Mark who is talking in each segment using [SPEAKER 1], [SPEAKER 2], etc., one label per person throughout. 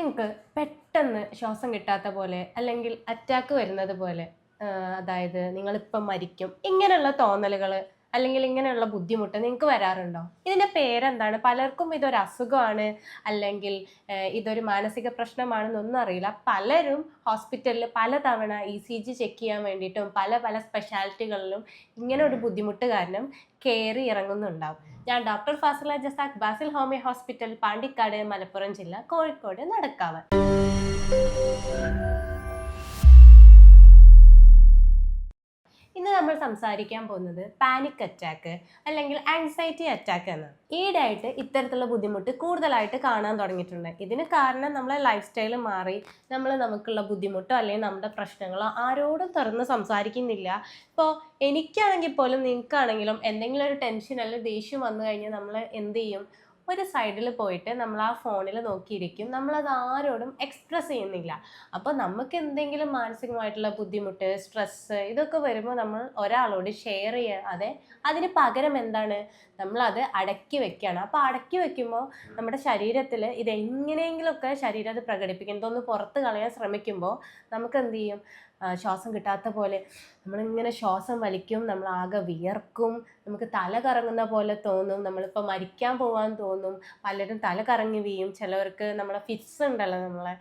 [SPEAKER 1] നിങ്ങൾക്ക് പെട്ടെന്ന് ശ്വാസം കിട്ടാത്ത പോലെ അല്ലെങ്കിൽ അറ്റാക്ക് വരുന്നത് പോലെ അതായത് നിങ്ങളിപ്പം മരിക്കും ഇങ്ങനെയുള്ള തോന്നലുകൾ അല്ലെങ്കിൽ ഇങ്ങനെയുള്ള ബുദ്ധിമുട്ട് നിങ്ങൾക്ക് വരാറുണ്ടോ? ഇതിന്റെ പേരെന്താണ്? പലർക്കും ഇതൊരു അസുഖമാണ് അല്ലെങ്കിൽ ഇതൊരു മാനസിക പ്രശ്നമാണെന്നൊന്നും അറിയില്ല. പലരും ഹോസ്പിറ്റലിൽ പലതവണ ECG ചെക്ക് ചെയ്യാൻ വേണ്ടിയിട്ടും പല പല സ്പെഷ്യാലിറ്റികളിലും ഇങ്ങനെ ഒരു ബുദ്ധിമുട്ട് കാരണം കയറി ഇറങ്ങുന്നുണ്ടാവും. ഞാൻ doctor Fasila Jazakh, Basil homeo hospital, Pandikkad, Malappuram ജില്ല, കോഴിക്കോട്, നടക്കാവ്. ഇന്ന് നമ്മൾ സംസാരിക്കാൻ പോകുന്നത് പാനിക് അറ്റാക്ക് അല്ലെങ്കിൽ ആങ്സൈറ്റി അറ്റാക്ക് എന്നാണ്. ഈയിടെയായിട്ട് ഇത്തരത്തിലുള്ള ബുദ്ധിമുട്ട് കൂടുതലായിട്ട് കാണാൻ തുടങ്ങിയിട്ടുണ്ട്. ഇതിന് കാരണം നമ്മളെ ലൈഫ് സ്റ്റൈൽ മാറി നമുക്കുള്ള ബുദ്ധിമുട്ടോ അല്ലെങ്കിൽ നമ്മുടെ പ്രശ്നങ്ങളോ ആരോടും തുറന്ന് സംസാരിക്കുന്നില്ല. ഇപ്പോൾ എനിക്കാണെങ്കിൽ പോലും നിങ്ങൾക്കാണെങ്കിലും എന്തെങ്കിലും ഒരു ടെൻഷൻ അല്ലെങ്കിൽ ദേഷ്യം വന്നു കഴിഞ്ഞാൽ നമ്മൾ എന്ത് ചെയ്യും? ഒരു സൈഡിൽ പോയിട്ട് നമ്മൾ ആ ഫോണിൽ നോക്കിയിരിക്കും. നമ്മളത് ആരോടും എക്സ്പ്രസ് ചെയ്യുന്നില്ല. അപ്പോൾ നമുക്ക് എന്തെങ്കിലും മാനസികമായിട്ടുള്ള ബുദ്ധിമുട്ട്, സ്ട്രെസ്സ് ഇതൊക്കെ വരുമ്പോൾ നമ്മൾ ഒരാളോട് ഷെയർ ചെയ്യാതെ അതിന് പകരം എന്താണ്, നമ്മളത് അടക്കി വെക്കുകയാണ്. അപ്പോൾ അടക്കി വെക്കുമ്പോൾ നമ്മുടെ ശരീരത്തിൽ ഇതെങ്ങനെയെങ്കിലുമൊക്കെ ശരീരം അത് പ്രകടിപ്പിക്കും. ഇതൊന്ന് പുറത്ത് കളയാൻ ശ്രമിക്കുമ്പോൾ നമുക്ക് എന്ത് ചെയ്യും? ശ്വാസം കിട്ടാത്ത പോലെ നമ്മളിങ്ങനെ ശ്വാസം വലിക്കും, നമ്മൾ ആകെ വിയർക്കും, നമുക്ക് തല കറങ്ങുന്ന പോലെ തോന്നും, നമ്മളിപ്പോൾ മരിക്കാൻ പോകാൻ തോന്നും, പലരും തല കറങ്ങി വീഴും, ചിലവർക്ക് നമ്മളെ ഫിറ്റ്സ് ഉണ്ടല്ലോ, നമ്മളെ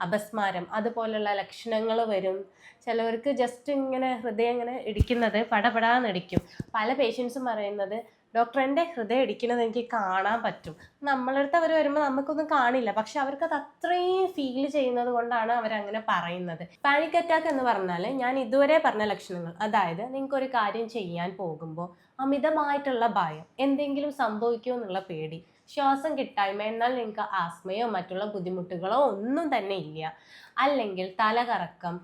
[SPEAKER 1] അപസ്മാരം അതുപോലുള്ള ലക്ഷണങ്ങൾ വരും, ചിലവർക്ക് ജസ്റ്റ് ഇങ്ങനെ ഹൃദയം ഇങ്ങനെ ഇടിക്കുന്നത് പടപടാന്നിടിക്കും. പല പേഷ്യൻസും പറയുന്നത്, ഡോക്ടർ എൻ്റെ ഹൃദയം ഇടിക്കുന്നത് എനിക്ക് കാണാൻ പറ്റും. നമ്മളടുത്ത് അവർ വരുമ്പോൾ നമുക്കൊന്നും കാണില്ല, പക്ഷെ അവർക്കത് അത്രയും ഫീൽ ചെയ്യുന്നത് കൊണ്ടാണ് അവരങ്ങനെ പറയുന്നത്. പാനിക് അറ്റാക്ക് എന്ന് പറഞ്ഞാൽ ഞാൻ ഇതുവരെ പറഞ്ഞ ലക്ഷണങ്ങൾ, അതായത് നിങ്ങൾക്കൊരു കാര്യം ചെയ്യാൻ പോകുമ്പോൾ അമിതമായിട്ടുള്ള ഭയം, എന്തെങ്കിലും സംഭവിക്കുമോ എന്നുള്ള പേടി, ശ്വാസം കിട്ടായ്മ, എന്നാൽ നിങ്ങൾക്ക് ആസ്മയോ മറ്റുള്ള ബുദ്ധിമുട്ടുകളോ ഒന്നും തന്നെ ഇല്ല, അല്ലെങ്കിൽ തലകറക്കം,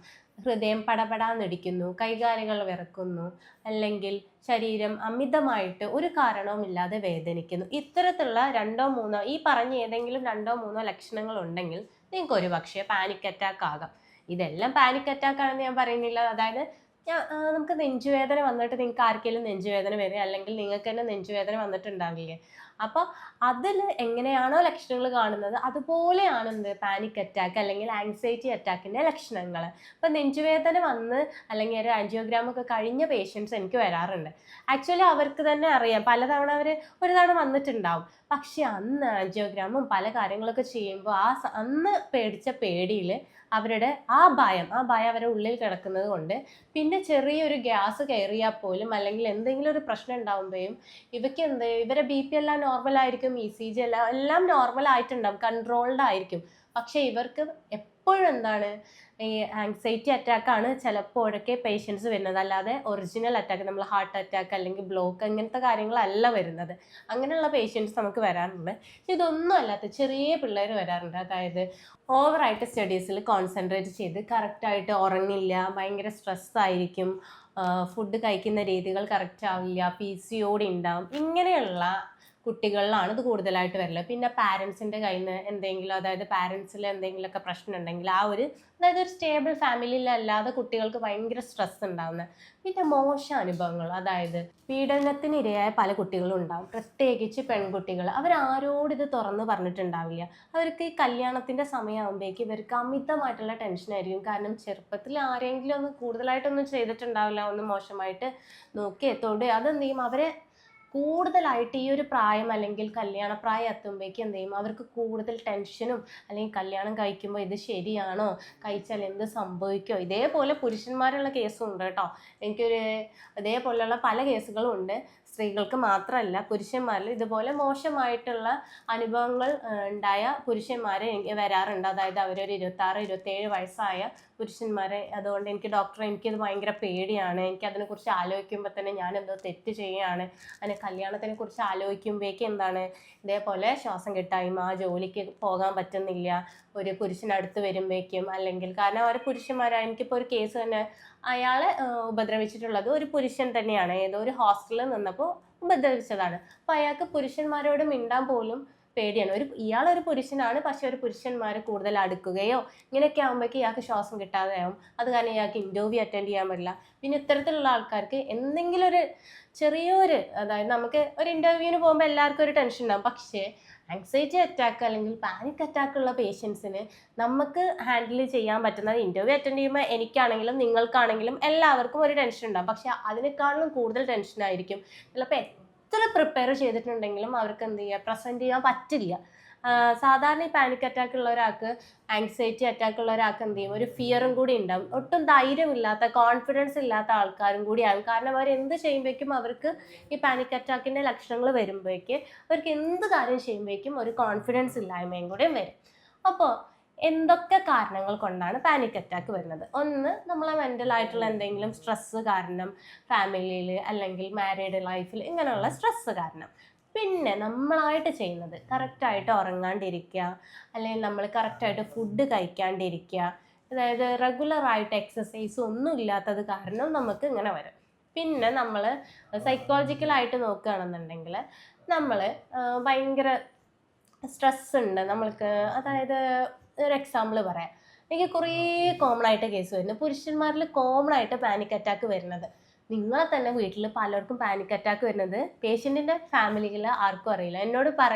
[SPEAKER 1] ഹൃദയം പടപടാന്നിടിക്കുന്നു, കൈകാലുകൾ വിറക്കുന്നു, അല്ലെങ്കിൽ ശരീരം അമിതമായിട്ട് ഒരു കാരണവുമില്ലാതെ വേദനിക്കുന്നു. ഇത്തരത്തിലുള്ള രണ്ടോ മൂന്നോ, ഈ പറഞ്ഞ ഏതെങ്കിലും രണ്ടോ മൂന്നോ ലക്ഷണങ്ങൾ ഉണ്ടെങ്കിൽ നിങ്ങൾക്ക് ഒരു പക്ഷേ പാനിക് അറ്റാക്ക് ആകാം. ഇതെല്ലാം പാനിക് അറ്റാക്ക് ആണെന്ന് ഞാൻ പറയുന്നില്ല. അതായത് നമുക്ക് നെഞ്ചുവേദന വന്നിട്ട് നിങ്ങൾക്ക് ആർക്കെങ്കിലും നെഞ്ചുവേദന വരിക, അല്ലെങ്കിൽ നിങ്ങൾക്ക് തന്നെ നെഞ്ചുവേദന വന്നിട്ടുണ്ടാവില്ലേ? അപ്പോൾ അതിൽ എങ്ങനെയാണോ ലക്ഷണങ്ങൾ കാണുന്നത് അതുപോലെയാണ് എന്ത് പാനിക് അറ്റാക്ക് അല്ലെങ്കിൽ ആങ്സൈറ്റി അറ്റാക്കിൻ്റെ ലക്ഷണങ്ങൾ. അപ്പോൾ നെഞ്ചുവേദന വന്ന് അല്ലെങ്കിൽ ഒരു ആൻജിയോഗ്രാം ഒക്കെ കഴിഞ്ഞ പേഷ്യൻസ് എനിക്ക് വരാറുണ്ട്. ആക്ച്വലി അവർക്ക് തന്നെ അറിയാം, പലതവണ അവർ ഒരു തവണ വന്നിട്ടുണ്ടാവും, പക്ഷെ അന്ന് ആൻജിയോഗ്രാമും പല കാര്യങ്ങളൊക്കെ ചെയ്യുമ്പോൾ അന്ന് പേടിച്ച പേടിയിൽ അവരുടെ ആ ഭയം അവരുടെ ഉള്ളിൽ കിടക്കുന്നത് കൊണ്ട് പിന്നെ ചെറിയൊരു ഗ്യാസ് കയറിയാൽ പോലും അല്ലെങ്കിൽ എന്തെങ്കിലും ഒരു പ്രശ്നം ഉണ്ടാകുമ്പോഴും ഇവരെ BP എല്ലാം നോർമലായിരിക്കും, ECG എല്ലാം നോർമൽ ആയിട്ടുണ്ടാവും, കൺട്രോൾഡ് ആയിരിക്കും. പക്ഷെ ഇവർക്ക് എപ്പോഴും എന്താണ്, ഈ ആങ്സൈറ്റി അറ്റാക്കാണ് ചിലപ്പോഴൊക്കെ പേഷ്യൻസ് വരുന്നത്, അല്ലാതെ ഒറിജിനൽ അറ്റാക്ക്, നമ്മൾ ഹാർട്ട് അറ്റാക്ക് അല്ലെങ്കിൽ ബ്ലോക്ക് അങ്ങനത്തെ കാര്യങ്ങളല്ല വരുന്നത്. അങ്ങനെയുള്ള പേഷ്യൻസ് നമുക്ക് വരാറുണ്ട്. ഇതൊന്നും അല്ലാത്ത ചെറിയ പിള്ളേർ വരാറുണ്ട്. അതായത് ഓവറായിട്ട് സ്റ്റഡീസിൽ കോൺസെൻട്രേറ്റ് ചെയ്ത് കറക്റ്റായിട്ട് ഉറങ്ങില്ല, ഭയങ്കര സ്ട്രെസ് ആയിരിക്കും, ഫുഡ് കഴിക്കുന്ന രീതികൾ കറക്റ്റ് ആവില്ല, PCOD ഉണ്ടാവും. ഇങ്ങനെയുള്ള കുട്ടികളിലാണ് ഇത് കൂടുതലായിട്ട് വരില്ല. പിന്നെ പാരൻസിൻ്റെ കയ്യിൽ നിന്ന് എന്തെങ്കിലും, അതായത് പാരൻസിൽ എന്തെങ്കിലുമൊക്കെ പ്രശ്നം ഉണ്ടെങ്കിൽ അതായത് ഒരു സ്റ്റേബിൾ ഫാമിലിയിലല്ലാതെ കുട്ടികൾക്ക് ഭയങ്കര സ്ട്രെസ് ഉണ്ടാകുന്നത്. പിന്നെ മോശം അനുഭവങ്ങൾ, അതായത് പീഡനത്തിന് ഇരയായ പല കുട്ടികളും ഉണ്ടാവും, പ്രത്യേകിച്ച് പെൺകുട്ടികൾ. അവരാരോട് ഇത് തുറന്ന് പറഞ്ഞിട്ടുണ്ടാവില്ല. അവർക്ക് ഈ കല്യാണത്തിൻ്റെ സമയമാകുമ്പോഴേക്ക് ഇവർക്ക് അമിതമായിട്ടുള്ള ടെൻഷനായിരിക്കും. കാരണം ചെറുപ്പത്തിൽ ആരെങ്കിലും ഒന്ന് കൂടുതലായിട്ടൊന്നും ചെയ്തിട്ടുണ്ടാവില്ല, ഒന്ന് മോശമായിട്ട് നോക്കി തൊടുക, അതെന്ത് ചെയ്യും, അവരെ കൂടുതലായിട്ട് ഈ ഒരു പ്രായം അല്ലെങ്കിൽ കല്യാണ പ്രായം എത്തുമ്പോഴേക്കും എന്ത് ചെയ്യും, അവർക്ക് കൂടുതൽ ടെൻഷനും, അല്ലെങ്കിൽ കല്യാണം കഴിക്കുമ്പോൾ ഇത് ശരിയാണോ, കഴിച്ചാൽ എന്ത് സംഭവിക്കുമോ. ഇതേപോലെ പുരുഷന്മാരുള്ള കേസും ഉണ്ട് കേട്ടോ. ഇതേപോലെയുള്ള പല കേസുകളും ഉണ്ട്. സ്ത്രീകൾക്ക് മാത്രമല്ല, പുരുഷന്മാരിൽ ഇതുപോലെ മോശമായിട്ടുള്ള അനുഭവങ്ങൾ ഉണ്ടായ പുരുഷന്മാരെ എനിക്ക് വരാറുണ്ട്. അതായത് അവരൊരു 26-27 വയസ്സായ പുരുഷന്മാരെ. അതുകൊണ്ട് എനിക്കിത് ഭയങ്കര പേടിയാണ്, എനിക്കതിനെക്കുറിച്ച് ആലോചിക്കുമ്പോൾ തന്നെ ഞാൻ എന്തോ തെറ്റ് ചെയ്യുകയാണ്, അങ്ങനെ കല്യാണത്തിനെ കുറിച്ച് ആലോചിക്കുമ്പോഴേക്കും എന്താണ്, ഇതേപോലെ ശ്വാസം കിട്ടായ്മ, ജോലിക്ക് പോകാൻ പറ്റുന്നില്ല, ഒരു പുരുഷനടുത്ത് വരുമ്പോഴേക്കും, അല്ലെങ്കിൽ കാരണം അവർ പുരുഷന്മാരാണ്. എനിക്കിപ്പോൾ ഒരു കേസ് തന്നെ, അയാളെ ഉപദ്രവിച്ചിട്ടുള്ളത് ഒരു പുരുഷൻ തന്നെയാണ്, ഏതോ ഒരു ഹോസ്റ്റലിൽ നിന്നപ്പോൾ ഉപദ്രവിച്ചതാണ്. അപ്പോൾ അയാൾക്ക് പുരുഷന്മാരോട് മിണ്ടാൻ പോലും പേടിയാണ്. ഇയാളൊരു പുരുഷനാണ്, പക്ഷെ ഒരു പുരുഷന്മാർ കൂടുതൽ അടുക്കുകയോ ഇങ്ങനെയൊക്കെ ആകുമ്പോഴേക്ക് ഇയാൾക്ക് ശ്വാസം കിട്ടാതെ ആവും. അത് കാരണം ഇയാൾക്ക് ഇൻ്റർവ്യൂ അറ്റൻഡ് ചെയ്യാൻ പറ്റില്ല. പിന്നെ ഇത്തരത്തിലുള്ള ആൾക്കാർക്ക് എന്തെങ്കിലും ഒരു ചെറിയൊരു, അതായത് നമുക്ക് ഒരു ഇൻ്റർവ്യൂവിന് പോകുമ്പോൾ എല്ലാവർക്കും ഒരു ടെൻഷൻ ഉണ്ടാകും, പക്ഷേ ആങ്സൈറ്റി അറ്റാക്ക് അല്ലെങ്കിൽ പാനിക് അറ്റാക്ക് ഉള്ള പേഷ്യൻസിന് നമുക്ക് ഹാൻഡിൽ ചെയ്യാൻ പറ്റുന്നത്, ഇൻ്റർവ്യൂ അറ്റൻഡ് ചെയ്യുമ്പോൾ എനിക്കാണെങ്കിലും നിങ്ങൾക്കാണെങ്കിലും എല്ലാവർക്കും ഒരു ടെൻഷൻ ഉണ്ടാകും. പക്ഷെ അതിനേക്കാളും കൂടുതൽ ടെൻഷനായിരിക്കും ചിലപ്പോൾ എത്ര പ്രിപ്പയർ ചെയ്തിട്ടുണ്ടെങ്കിലും അവർക്ക് എന്ത് ചെയ്യുക, പ്രസൻറ്റ് ചെയ്യാൻ പറ്റില്ല. സാധാരണ ഈ പാനിക് അറ്റാക്ക് ഉള്ള ഒരാൾക്ക്, ആങ്സൈറ്റി അറ്റാക്ക് ഉള്ള ഒരാൾക്ക് എന്ത് ചെയ്യും, ഒരു ഫിയറും കൂടി ഉണ്ടാവും. ഒട്ടും ധൈര്യമില്ലാത്ത, കോൺഫിഡൻസ് ഇല്ലാത്ത ആൾക്കാരും കൂടിയാകും. കാരണം അവർ എന്ത് ചെയ്യുമ്പോഴേക്കും അവർക്ക് ഈ പാനിക് അറ്റാക്കിൻ്റെ ലക്ഷണങ്ങൾ വരുമ്പോഴേക്ക് അവർക്ക് എന്ത് കാര്യം ചെയ്യുമ്പോഴേക്കും ഒരു കോൺഫിഡൻസ് ഇല്ലായ്മയും കൂടെ വരും. അപ്പോൾ എന്തൊക്കെ കാരണങ്ങൾ കൊണ്ടാണ് പാനിക് അറ്റാക്ക് വരുന്നത്? ഒന്ന്, നമ്മളെ മെൻ്റലായിട്ടുള്ള എന്തെങ്കിലും സ്ട്രെസ്സ് കാരണം, ഫാമിലിയിൽ അല്ലെങ്കിൽ മാരീഡ് ലൈഫിൽ ഇങ്ങനെയുള്ള സ്ട്രെസ്സ് കാരണം. പിന്നെ നമ്മളായിട്ട് ചെയ്യുന്നത് കറക്റ്റായിട്ട് ഉറങ്ങാണ്ടിരിക്കുക, അല്ലെങ്കിൽ നമ്മൾ കറക്റ്റായിട്ട് ഫുഡ് കഴിക്കാണ്ടിരിക്കുക, അതായത് റെഗുലറായിട്ട് എക്സസൈസ് ഒന്നും ഇല്ലാത്തത് കാരണം നമുക്ക് ഇങ്ങനെ വരും. പിന്നെ നമ്മൾ സൈക്കോളജിക്കലായിട്ട് നോക്കുകയാണെന്നുണ്ടെങ്കിൽ നമ്മൾ ഭയങ്കര സ്ട്രെസ് ഉണ്ട് നമ്മൾക്ക്. അതായത് ഒരു എക്സാമ്പിൾ പറയാം, എനിക്ക് കുറേ കോമൺ ആയിട്ട് കേസ് വരുന്നത്, പുരുഷന്മാരിൽ കോമൺ ആയിട്ട് പാനിക് അറ്റാക്ക് വരുന്നത്, നിങ്ങളെ തന്നെ വീട്ടിൽ പലർക്കും പാനിക് അറ്റാക്ക് വരുന്നത് പേഷ്യൻറ്റിൻ്റെ ഫാമിലിയിൽ ആർക്കും അറിയില്ല. എന്നോട്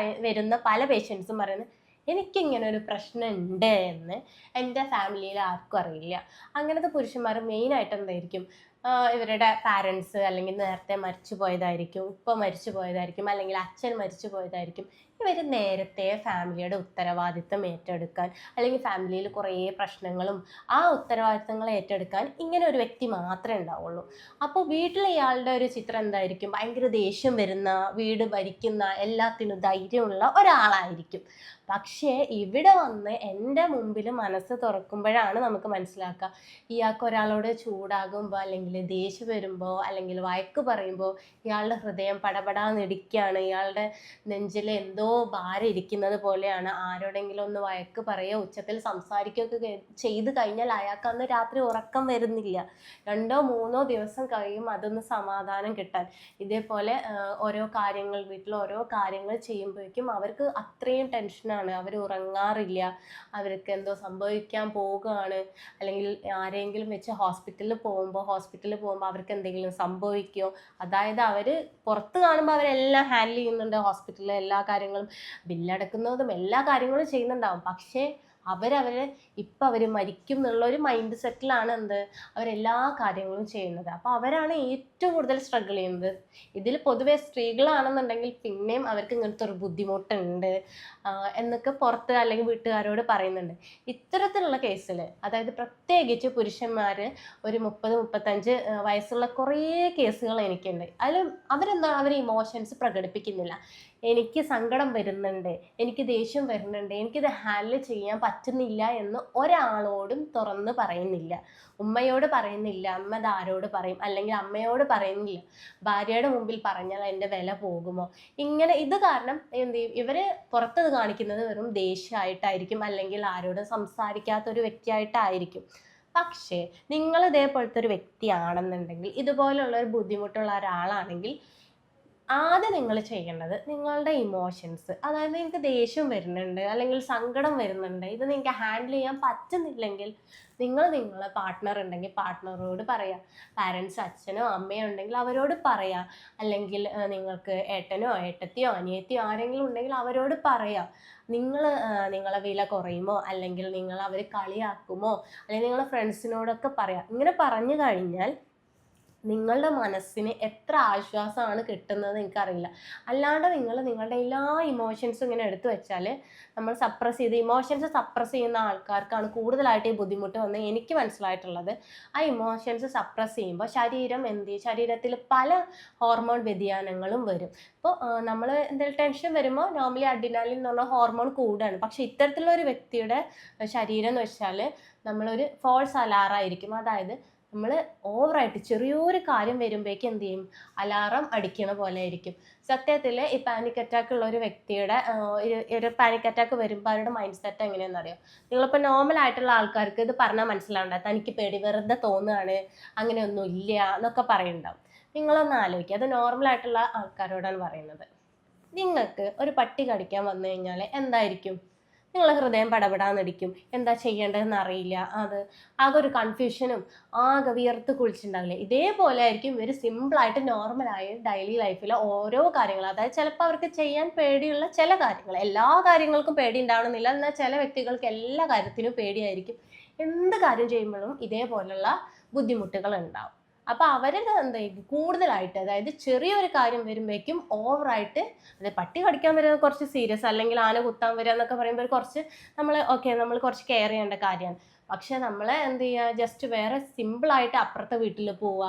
[SPEAKER 1] വരുന്ന പല പേഷ്യൻസും പറയുന്നത് എനിക്കിങ്ങനെ ഒരു പ്രശ്നം ഉണ്ട് എന്ന് എൻ്റെ ഫാമിലിയിൽ ആർക്കും അറിയില്ല. അങ്ങനത്തെ പുരുഷന്മാർ മെയിനായിട്ട് എന്തായിരിക്കും, ഇവരുടെ പാരൻസ് അല്ലെങ്കിൽ നേരത്തെ മരിച്ചു പോയതായിരിക്കും, ഉപ്പ മരിച്ചു പോയതായിരിക്കും, അല്ലെങ്കിൽ അച്ഛൻ മരിച്ചു പോയതായിരിക്കും. ഇവർ നേരത്തെ ഫാമിലിയുടെ ഉത്തരവാദിത്തം ഏറ്റെടുക്കാൻ, അല്ലെങ്കിൽ ഫാമിലിയിൽ കുറേ പ്രശ്നങ്ങളും ആ ഉത്തരവാദിത്തങ്ങൾ ഏറ്റെടുക്കാൻ ഇങ്ങനെ ഒരു വ്യക്തി മാത്രമേ ഉണ്ടാവുള്ളൂ. അപ്പോൾ വീട്ടിൽ ഇയാളുടെ ഒരു ചിത്രം എന്തായിരിക്കും, ഭയങ്കര ദേഷ്യം വരുന്ന, വീട് ഭരിക്കുന്ന, എല്ലാത്തിനും ധൈര്യമുള്ള ഒരാളായിരിക്കും. പക്ഷേ ഇവിടെ വന്ന് എൻ്റെ മുമ്പിൽ മനസ്സ് തുറക്കുമ്പോഴാണ് നമുക്ക് മനസ്സിലാക്കുക, ഇയാൾക്ക് ഒരാളോട് ചൂടാകുമ്പോൾ അല്ലെങ്കിൽ ദേഷ്യം വരുമ്പോൾ അല്ലെങ്കിൽ വഴക്ക് പറയുമ്പോൾ ഇയാളുടെ ഹൃദയം പടപടാന്നിടിക്കുകയാണ്, ഇയാളുടെ നെഞ്ചിൽ എന്തോ ഭാരം ഇരിക്കുന്നത് പോലെയാണ്. ആരോടെങ്കിലും ഒന്ന് വഴക്ക് പറയുകയോ ഉച്ചത്തിൽ സംസാരിക്കുകയൊക്കെ ചെയ്ത് കഴിഞ്ഞാൽ അയാൾക്ക് അന്ന് രാത്രി ഉറക്കം വരുന്നില്ല. 2-3 ദിവസം കഴിയും അതൊന്ന് സമാധാനം കിട്ടാൻ. ഇതേപോലെ ഓരോ കാര്യങ്ങൾ, വീട്ടിൽ ഓരോ കാര്യങ്ങൾ ചെയ്യുമ്പോഴേക്കും അവർക്ക് അത്രയും ടെൻഷനാണ്, അവർ ഉറങ്ങാറില്ല, അവർക്ക് എന്തോ സംഭവിക്കാൻ പോകുകയാണ്, അല്ലെങ്കിൽ ആരെങ്കിലും വെച്ച് ഹോസ്പിറ്റലിൽ പോകുമ്പോൾ അവർക്ക് എന്തെങ്കിലും സംഭവിക്കുമോ. അതായത് അവർ പുറത്ത് കാണുമ്പോൾ അവരെല്ലാം ഹാൻഡിൽ ചെയ്യുന്നുണ്ട്, ഹോസ്പിറ്റലിലെ എല്ലാ കാര്യങ്ങളും ബില്ലടക്കുന്നതും എല്ലാ കാര്യങ്ങളും ചെയ്യുന്നുണ്ടാവും. പക്ഷേ ഇപ്പം അവർ മരിക്കും എന്നുള്ളൊരു മൈൻഡ് സെറ്റിലാണ് അവരെല്ലാ കാര്യങ്ങളും ചെയ്യുന്നത്. അപ്പോൾ അവരാണ് ഏറ്റവും കൂടുതൽ സ്ട്രഗിൾ ചെയ്യുന്നത്. ഇതിൽ പൊതുവെ സ്ത്രീകളാണെന്നുണ്ടെങ്കിൽ പിന്നെയും അവർക്ക് ഇങ്ങനത്തെ ഒരു ബുദ്ധിമുട്ടുണ്ട് എന്നൊക്കെ പുറത്ത് അല്ലെങ്കിൽ വീട്ടുകാരോട് പറയുന്നുണ്ട്. ഇത്തരത്തിലുള്ള കേസിൽ, അതായത് പ്രത്യേകിച്ച് പുരുഷന്മാർ ഒരു 30-35 വയസ്സുള്ള കുറേ കേസുകൾ എനിക്കുണ്ട്. അതിൽ അവർ ഇമോഷൻസ് പ്രകടിപ്പിക്കുന്നില്ല. എനിക്ക് സങ്കടം വരുന്നുണ്ട്, എനിക്ക് ദേഷ്യം വരുന്നുണ്ട്, എനിക്കിത് ഹാൻഡിൽ ചെയ്യാൻ പറ്റുന്നില്ല എന്ന് ഒരാളോടും തുറന്ന് പറയുന്നില്ല. ഉമ്മയോട് പറയുന്നില്ല, അമ്മ ഇത് ആരോട് പറയും, അല്ലെങ്കിൽ അമ്മയോട് പറയുന്നില്ല, ഭാര്യയുടെ മുമ്പിൽ പറഞ്ഞാൽ എൻ്റെ വില പോകുമോ. ഇങ്ങനെ ഇത് കാരണം എന്ത് ചെയ്യും, ഇവർ പുറത്തത് കാണിക്കുന്നത് വെറും ദേഷ്യമായിട്ടായിരിക്കും, അല്ലെങ്കിൽ ആരോടും സംസാരിക്കാത്തൊരു വ്യക്തിയായിട്ടായിരിക്കും. പക്ഷേ നിങ്ങൾ ഇതേപോലത്തെ ഒരു വ്യക്തിയാണെന്നുണ്ടെങ്കിൽ, ഇതുപോലുള്ള ഒരു ബുദ്ധിമുട്ടുള്ള ഒരാളാണെങ്കിൽ, ആദ്യം നിങ്ങൾ ചെയ്യേണ്ടത് നിങ്ങളുടെ ഇമോഷൻസ്, അതായത് നിങ്ങൾക്ക് ദേഷ്യം വരുന്നുണ്ട് അല്ലെങ്കിൽ സങ്കടം വരുന്നുണ്ട്, ഇത് നിങ്ങൾക്ക് ഹാൻഡിൽ ചെയ്യാൻ പറ്റുന്നില്ലെങ്കിൽ നിങ്ങളെ പാർട്ട്ണർ ഉണ്ടെങ്കിൽ പാർട്ട്ണറോട് പറയാം, പാരൻസ് അച്ഛനോ അമ്മയോ ഉണ്ടെങ്കിൽ അവരോട് പറയാം, അല്ലെങ്കിൽ നിങ്ങൾക്ക് ഏട്ടനോ ഏട്ടത്തിയോ അനിയത്തിയോ ആരെങ്കിലും ഉണ്ടെങ്കിൽ അവരോട് പറയാം. നിങ്ങളെ വില കുറയുമോ, അല്ലെങ്കിൽ അവർ കളിയാക്കുമോ, അല്ലെങ്കിൽ നിങ്ങളെ ഫ്രണ്ട്സിനോടൊക്കെ പറയാം. ഇങ്ങനെ പറഞ്ഞു കഴിഞ്ഞാൽ നിങ്ങളുടെ മനസ്സിന് എത്ര ആശ്വാസമാണ് കിട്ടുന്നത് എനിക്കറിയില്ല. അല്ലാണ്ട് നിങ്ങളുടെ എല്ലാ ഇമോഷൻസും ഇങ്ങനെ എടുത്തു വെച്ചാൽ, നമ്മൾ ഇമോഷൻസ് സപ്രസ് ചെയ്യുന്ന ആൾക്കാർക്കാണ് കൂടുതലായിട്ട് ഈ ബുദ്ധിമുട്ട് വന്ന് എനിക്ക് മനസ്സിലായിട്ടുള്ളത്. ആ ഇമോഷൻസ് സപ്രസ് ചെയ്യുമ്പോൾ ശരീരത്തിൽ പല ഹോർമോൺ വ്യതിയാനങ്ങളും വരും. ഇപ്പോൾ നമ്മൾ എന്തെങ്കിലും ടെൻഷൻ വരുമ്പോൾ നോർമലി അഡ്രിനാലിൻ എന്ന് പറഞ്ഞ ഹോർമോൺ കൂടുകയാണ്. പക്ഷെ ഇത്തരത്തിലുള്ള ഒരു വ്യക്തിയുടെ ശരീരം എന്ന് വെച്ചാൽ നമ്മളൊരു ഫോൾസ് അലാറായിരിക്കും. അതായത് നമ്മൾ ഓവറായിട്ട് ചെറിയൊരു കാര്യം വരുമ്പോഴേക്കും എന്ത് ചെയ്യും, അലാറം അടിക്കണ പോലെ ആയിരിക്കും. സത്യത്തിൽ ഈ പാനിക് അറ്റാക്ക് ഉള്ള ഒരു വ്യക്തിയുടെ ഒരു പാനിക് അറ്റാക്ക് വരുമ്പോൾ അവരുടെ മൈൻഡ് സെറ്റ് എങ്ങനെയാണെന്ന് അറിയാം. നിങ്ങളിപ്പോൾ നോർമൽ ആയിട്ടുള്ള ആൾക്കാർക്ക് ഇത് പറഞ്ഞാൽ മനസ്സിലാവണ്ട, തനിക്ക് പേടി, വെറുതെ തോന്നുകയാണ്, അങ്ങനെയൊന്നും ഇല്ല എന്നൊക്കെ പറയുന്നുണ്ടാവും. നിങ്ങളൊന്ന് ആലോചിക്കുക, അത് നോർമലായിട്ടുള്ള ആൾക്കാരോടാണ് പറയുന്നത്. നിങ്ങൾക്ക് ഒരു പട്ടി കടിക്കാൻ വന്നു കഴിഞ്ഞാൽ എന്തായിരിക്കും, നിങ്ങൾ ഹൃദയം പടപെടാന്നിടിക്കും, എന്താ ചെയ്യേണ്ടതെന്ന് അറിയില്ല, അത് ആകെ ഒരു കൺഫ്യൂഷനും ആകെ വിയർത്ത് കുളിച്ചിട്ടുണ്ടാവില്ലേ. ഇതേപോലെ ആയിരിക്കും ഇവർ സിമ്പിളായിട്ട് നോർമലായി ഡെയിലി ലൈഫിലെ ഓരോ കാര്യങ്ങൾ, അതായത് ചിലപ്പോൾ അവർക്ക് ചെയ്യാൻ പേടിയുള്ള ചില കാര്യങ്ങൾ, എല്ലാ കാര്യങ്ങൾക്കും പേടി ഉണ്ടാവണമെന്നില്ല, എന്നാൽ ചില വ്യക്തികൾക്ക് എല്ലാ കാര്യത്തിനും പേടിയായിരിക്കും. എന്ത് കാര്യം ചെയ്യുമ്പോഴും ഇതേപോലുള്ള ബുദ്ധിമുട്ടുകൾ ഉണ്ടാവും. അപ്പൊ അവരുടെ എന്താ കൂടുതലായിട്ട്, അതായത് ചെറിയൊരു കാര്യം വരുമ്പോഴേക്കും ഓവറായിട്ട്, അത് പട്ടി കടിക്കാൻ വരുന്നത് കുറച്ച് സീരിയസ്, അല്ലെങ്കിൽ ആന കുത്താൻ വരിക എന്നൊക്കെ പറയുമ്പോൾ കുറച്ച് നമ്മൾ കുറച്ച് കെയർ ചെയ്യേണ്ട കാര്യമാണ്. പക്ഷെ നമ്മളെ എന്ത് ചെയ്യുക, ജസ്റ്റ് വേറെ സിമ്പിളായിട്ട് അപ്പുറത്തെ വീട്ടിൽ പോവുക,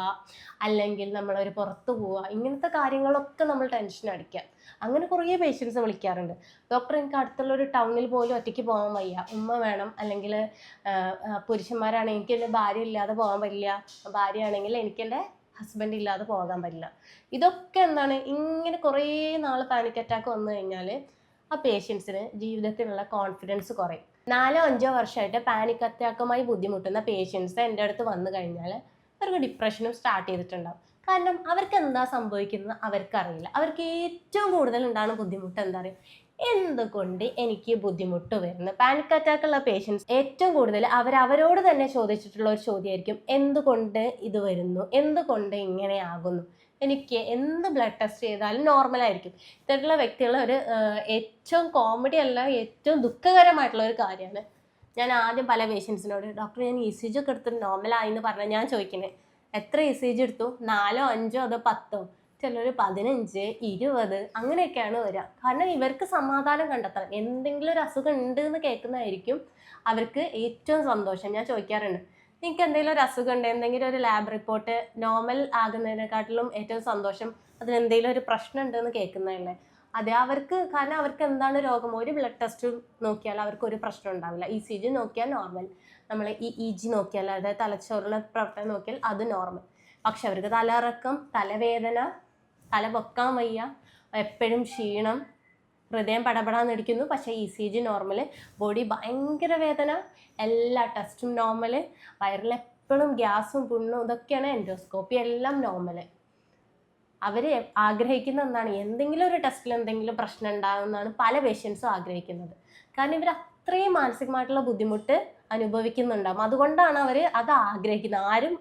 [SPEAKER 1] അല്ലെങ്കിൽ നമ്മളൊരു പുറത്ത് പോവുക, ഇങ്ങനത്തെ കാര്യങ്ങളൊക്കെ നമ്മൾ ടെൻഷൻ അടിക്കുക. അങ്ങനെ കുറേ പേഷ്യൻസ് വിളിക്കാറുണ്ട്, ഡോക്ടർ എനിക്ക് അടുത്തുള്ള ഒരു ടൗണിൽ പോലും ഒറ്റയ്ക്ക് പോകാൻ വയ്യ, ഉമ്മ വേണം, അല്ലെങ്കിൽ പുരുഷന്മാരാണെങ്കിൽ എനിക്ക് എൻ്റെ ഭാര്യ ഇല്ലാതെ പോകാൻ പറ്റില്ല, ഭാര്യയാണെങ്കിൽ എനിക്ക് എൻ്റെ ഹസ്ബൻഡ് ഇല്ലാതെ പോകാൻ പറ്റില്ല. ഇതൊക്കെ എന്താണ്, ഇങ്ങനെ കുറേ നാൾ പാനിക് അറ്റാക്ക് വന്നു കഴിഞ്ഞാൽ ആ പേഷ്യൻസിന് ജീവിതത്തിലുള്ള കോൺഫിഡൻസ് കുറയും. 4-5 വർഷമായിട്ട് പാനിക് അറ്റാക്കുമായി ബുദ്ധിമുട്ടുന്ന പേഷ്യൻസ് എൻ്റെ അടുത്ത് വന്നു കഴിഞ്ഞാൽ അവർക്ക് ഡിപ്രഷനും സ്റ്റാർട്ട് ചെയ്തിട്ടുണ്ടാവും. കാരണം അവർക്ക് എന്താ സംഭവിക്കുന്നത് അവർക്കറിയില്ല. അവർക്ക് ഏറ്റവും കൂടുതൽ ഉണ്ടാകുന്ന ബുദ്ധിമുട്ട് എന്താ പറയുക, എന്തുകൊണ്ട് എനിക്ക് ബുദ്ധിമുട്ട് വരുന്നു. പാനിക് അറ്റാക്ക് ഉള്ള പേഷ്യൻസ് ഏറ്റവും കൂടുതൽ അവരവരോട് തന്നെ ചോദിച്ചിട്ടുള്ള ഒരു ചോദ്യമായിരിക്കും, എന്തുകൊണ്ട് ഇത് വരുന്നു, എന്തുകൊണ്ട് ഇങ്ങനെ ആകുന്നു, എനിക്ക് എന്ത് ബ്ലഡ് ടെസ്റ്റ് ചെയ്താലും നോർമൽ ആയിരിക്കും. ഇത്തരത്തിലുള്ള വ്യക്തികൾ ഒരു ഏറ്റവും കോമഡി അല്ല, ഏറ്റവും ദുഃഖകരമായിട്ടുള്ള ഒരു കാര്യമാണ്. ഞാൻ ആദ്യം പല പേഷ്യൻസിനോട്, ഡോക്ടർ ഞാൻ ECG ഒക്കെ എടുത്തിട്ട് നോർമലായി എന്ന് പറഞ്ഞാൽ ഞാൻ ചോദിക്കുന്നത്, എത്ര ECG എടുത്തു, 4, 5 അതോ 10? ചിലർ 15, 20 അങ്ങനെയൊക്കെയാണ് വരിക. കാരണം ഇവർക്ക് സമാധാനം കണ്ടെത്തണം, എന്തെങ്കിലും ഒരു അസുഖം ഉണ്ട് എന്ന് കേൾക്കുന്നതായിരിക്കും അവർക്ക് ഏറ്റവും സന്തോഷം. ഞാൻ ചോദിക്കാറുണ്ട്, നിങ്ങൾക്ക് എന്തെങ്കിലും ഒരു അസുഖം ഉണ്ട്, എന്തെങ്കിലും ഒരു ലാബ് റിപ്പോർട്ട് നോർമൽ ആകുന്നതിനെക്കാട്ടിലും ഏറ്റവും സന്തോഷം അതിനെന്തെങ്കിലും ഒരു പ്രശ്നം ഉണ്ടെന്ന് കേൾക്കുന്നതല്ലേ. അതെ, അവർക്ക്, കാരണം അവർക്ക് എന്താണ് രോഗം, ഒരു ബ്ലഡ് ടെസ്റ്റ് നോക്കിയാൽ അവർക്ക് ഒരു പ്രശ്നം ഉണ്ടാവില്ല. ECG നോക്കിയാൽ നോർമൽ, നമ്മൾ EEG നോക്കിയാൽ, അതായത് തലച്ചോറിലെ പ്രവർത്തനം നോക്കിയാൽ അത് നോർമൽ. പക്ഷെ അവർക്ക് തലകറക്കം, തലവേദന, തല പൊക്കാൻ വയ്യ, എപ്പോഴും ക്ഷീണം, ഹൃദയം പടപെടാന്നിടിക്കുന്നു, പക്ഷേ ECG നോർമൽ, ബോഡി ഭയങ്കര വേദന, എല്ലാ ടെസ്റ്റും നോർമൽ, വയറിലെപ്പോഴും ഗ്യാസും പുണ്ണും, ഇതൊക്കെയാണ് എൻഡോസ്കോപ്പി, എല്ലാം നോർമൽ. അവർ ആഗ്രഹിക്കുന്ന എന്താണ്, എന്തെങ്കിലും ഒരു ടെസ്റ്റിൽ എന്തെങ്കിലും പ്രശ്നം ഉണ്ടാകുമെന്നാണ് പല പേഷ്യൻസും ആഗ്രഹിക്കുന്നത്. കാരണം ഇവർ അത്രയും മാനസികമായിട്ടുള്ള ബുദ്ധിമുട്ട് അനുഭവിക്കുന്നുണ്ടാകും. അതുകൊണ്ടാണ് അവർ അത് ആഗ്രഹിക്കുന്നത്. ആരും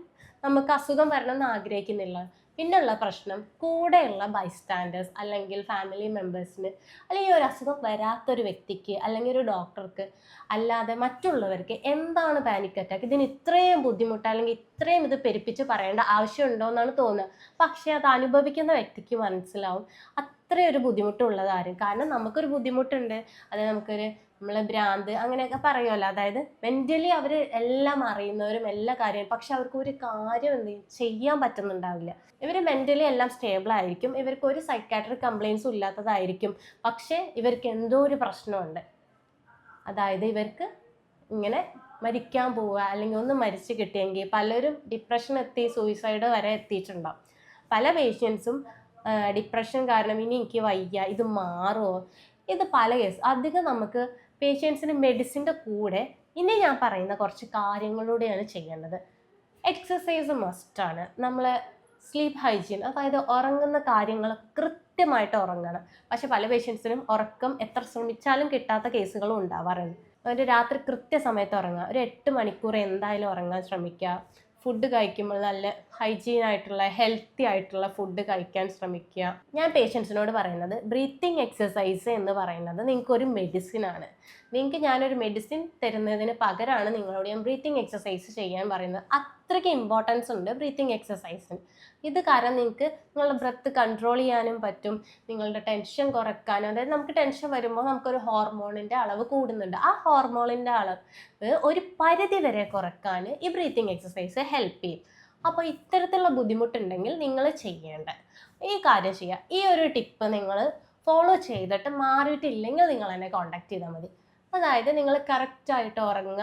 [SPEAKER 1] നമുക്ക് അസുഖം വരണമെന്ന് ആഗ്രഹിക്കുന്നില്ല. പിന്നെയുള്ള പ്രശ്നം, കൂടെയുള്ള ബൈസ്റ്റാൻഡേഴ്സ് അല്ലെങ്കിൽ ഫാമിലി മെമ്പേഴ്സിന്, അല്ലെങ്കിൽ ഒരു അസുഖം വരാത്തൊരു വ്യക്തിക്ക്, അല്ലെങ്കിൽ ഒരു ഡോക്ടർക്ക് അല്ലാതെ മറ്റുള്ളവർക്ക് എന്താണ് പാനിക് അറ്റാക്ക്, ഇതിന് ഇത്രയും ബുദ്ധിമുട്ട് അല്ലെങ്കിൽ ഇത്രയും ഇത് പെരുപ്പിച്ച് പറയേണ്ട ആവശ്യമുണ്ടോ എന്നാണ് തോന്നുക. പക്ഷേ അത് അനുഭവിക്കുന്ന വ്യക്തിക്ക് മനസ്സിലാവും അത്രയൊരു ബുദ്ധിമുട്ടുള്ളതാരും. കാരണം നമുക്കൊരു ബുദ്ധിമുട്ടുണ്ട്, അത് നമ്മളെ ഭ്രാന്ത് അങ്ങനെയൊക്കെ പറയുമല്ലോ, അതായത് മെൻ്റലി അവർ എല്ലാം അറിയുന്നവരും എല്ലാ കാര്യവും, പക്ഷെ അവർക്ക് ഒരു കാര്യം ചെയ്യാൻ പറ്റുന്നുണ്ടാവില്ല. ഇവർ മെൻ്റലി എല്ലാം സ്റ്റേബിൾ ആയിരിക്കും, ഇവർക്ക് ഒരു സൈക്കാട്രിക് കംപ്ലയിൻസും ഇല്ലാത്തതായിരിക്കും, പക്ഷേ ഇവർക്ക് എന്തോ ഒരു പ്രശ്നമുണ്ട്. അതായത് ഇവർക്ക് ഇങ്ങനെ മരിക്കാൻ പോവുക, അല്ലെങ്കിൽ ഒന്ന് മരിച്ചു കിട്ടിയെങ്കിൽ, പലരും ഡിപ്രഷൻ എത്തി സൂയിസൈഡ് വരെ എത്തിയിട്ടുണ്ടാവും. പല പേഷ്യൻസും ഡിപ്രഷൻ കാരണം ഇനി എനിക്ക് വയ്യ, ഇത് മാറുമോ, ഇത് പല കേസ്. അധികം നമുക്ക് പേഷ്യൻസിന് മെഡിസിൻ്റെ കൂടെ ഇനി ഞാൻ പറയുന്ന കുറച്ച് കാര്യങ്ങളിലൂടെയാണ് ചെയ്യേണ്ടത്. എക്സസൈസ് മസ്റ്റാണ്. നമ്മൾ സ്ലീപ്പ് ഹൈജീൻ, അതായത് ഉറങ്ങുന്ന കാര്യങ്ങൾ കൃത്യമായിട്ട് ഉറങ്ങണം. പക്ഷെ പല പേഷ്യൻസിനും ഉറക്കം എത്ര ശ്രമിച്ചാലും കിട്ടാത്ത കേസുകളും ഉണ്ടാവാറുണ്ട്. ഒരു രാത്രി കൃത്യസമയത്ത് ഉറങ്ങുക, ഒരു 8 മണിക്കൂർ എന്തായാലും ഉറങ്ങാൻ ശ്രമിക്കുക. ഫുഡ് കഴിക്കുമ്പോൾ നല്ല ഹൈജീൻ ആയിട്ടുള്ള ഹെൽത്തി ആയിട്ടുള്ള ഫുഡ് കഴിക്കാൻ ശ്രമിക്കുക. ഞാൻ പേഷ്യൻസിനോട് പറയുന്നത്, ബ്രീത്തിങ് എക്സസൈസ് എന്ന് പറയുന്നത് നിങ്ങൾക്കൊരു മെഡിസിനാണ്. നിങ്ങൾക്ക് ഞാനൊരു മെഡിസിൻ തരുന്നതിന് പകരമാണ് നിങ്ങളോട് ഞാൻ ബ്രീത്തിങ് എക്സസൈസ് ചെയ്യാൻ പറയുന്നത്. അത്രയ്ക്ക് ഇമ്പോർട്ടൻസ് ഉണ്ട് ബ്രീത്തിങ് എക്സസൈസിന്. ഇത് കാരണം നിങ്ങൾക്ക് നിങ്ങളുടെ ബ്രെത്ത് കൺട്രോൾ ചെയ്യാനും പറ്റും, നിങ്ങളുടെ ടെൻഷൻ കുറയ്ക്കാനും. അതായത് നമുക്ക് ടെൻഷൻ വരുമ്പോൾ നമുക്കൊരു ഹോർമോണിൻ്റെ അളവ് കൂടുന്നുണ്ട്, ആ ഹോർമോണിൻ്റെ അളവ് ഒരു പരിധി വരെ കുറയ്ക്കാൻ ഈ ബ്രീത്തിങ് എക്സസൈസ് ഹെൽപ്പ് ചെയ്യും. അപ്പോൾ ഇത്തരത്തിലുള്ള ബുദ്ധിമുട്ടുണ്ടെങ്കിൽ നിങ്ങൾ ചെയ്യേണ്ട ഈ കാര്യം ചെയ്യുക. ഈ ഒരു ടിപ്പ് നിങ്ങൾ ഫോളോ ചെയ്തിട്ട് മാറിയിട്ടില്ലെങ്കിൽ നിങ്ങൾ എന്നെ കോൺടാക്ട് ചെയ്താൽ മതി. അതായത് നിങ്ങൾ കറക്റ്റായിട്ട് ഉറങ്ങുക,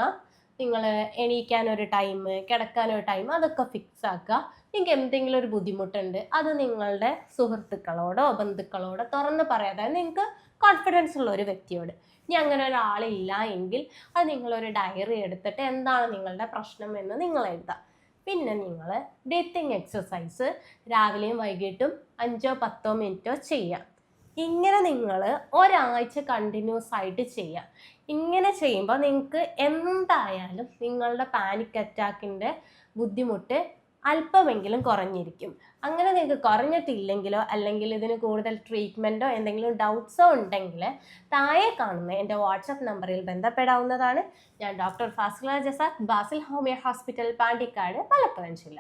[SPEAKER 1] നിങ്ങൾ എണീക്കാനൊരു ടൈം, കിടക്കാനൊരു ടൈം, അതൊക്കെ ഫിക്സ് ആക്കുക. നിങ്ങൾക്ക് എന്തെങ്കിലും ഒരു ബുദ്ധിമുട്ടുണ്ട് അത് നിങ്ങളുടെ സുഹൃത്തുക്കളോടോ ബന്ധുക്കളോടോ തുറന്ന് പറയാം. അതായത് നിങ്ങൾക്ക് കോൺഫിഡൻസ് ഉള്ള ഒരു വ്യക്തിയോട്. ഇനി അങ്ങനെ ഒരാളില്ല എങ്കിൽ അത് നിങ്ങളൊരു ഡയറി എടുത്തിട്ട് എന്താണ് നിങ്ങളുടെ പ്രശ്നം എന്ന് നിങ്ങൾ എഴുതാം. പിന്നെ നിങ്ങൾ ബ്രീത്തിങ് എക്സസൈസ് രാവിലെയും വൈകിട്ടും 5-10 മിനിറ്റോ ചെയ്യാം. ഇങ്ങനെ നിങ്ങൾ ഒരാഴ്ച കണ്ടിന്യൂസ് ആയിട്ട് ചെയ്യാം. ഇങ്ങനെ ചെയ്യുമ്പോൾ നിങ്ങൾക്ക് എന്തായാലും നിങ്ങളുടെ പാനിക് അറ്റാക്കിൻ്റെ ബുദ്ധിമുട്ട് അല്പമെങ്കിലും കുറഞ്ഞിരിക്കും. അങ്ങനെ നിങ്ങൾക്ക് കുറഞ്ഞിട്ടില്ലെങ്കിലോ അല്ലെങ്കിൽ ഇതിന് കൂടുതൽ ട്രീറ്റ്മെൻറ്റോ എന്തെങ്കിലും ഡൗട്ട്സോ ഉണ്ടെങ്കിൽ താഴെ കാണുന്ന എൻ്റെ വാട്സപ്പ് നമ്പറിൽ ബന്ധപ്പെടാവുന്നതാണ്. ഞാൻ doctor Fasila Jasad, Basil homeo hospital, Pandikkad, Malappuram ജില്ല.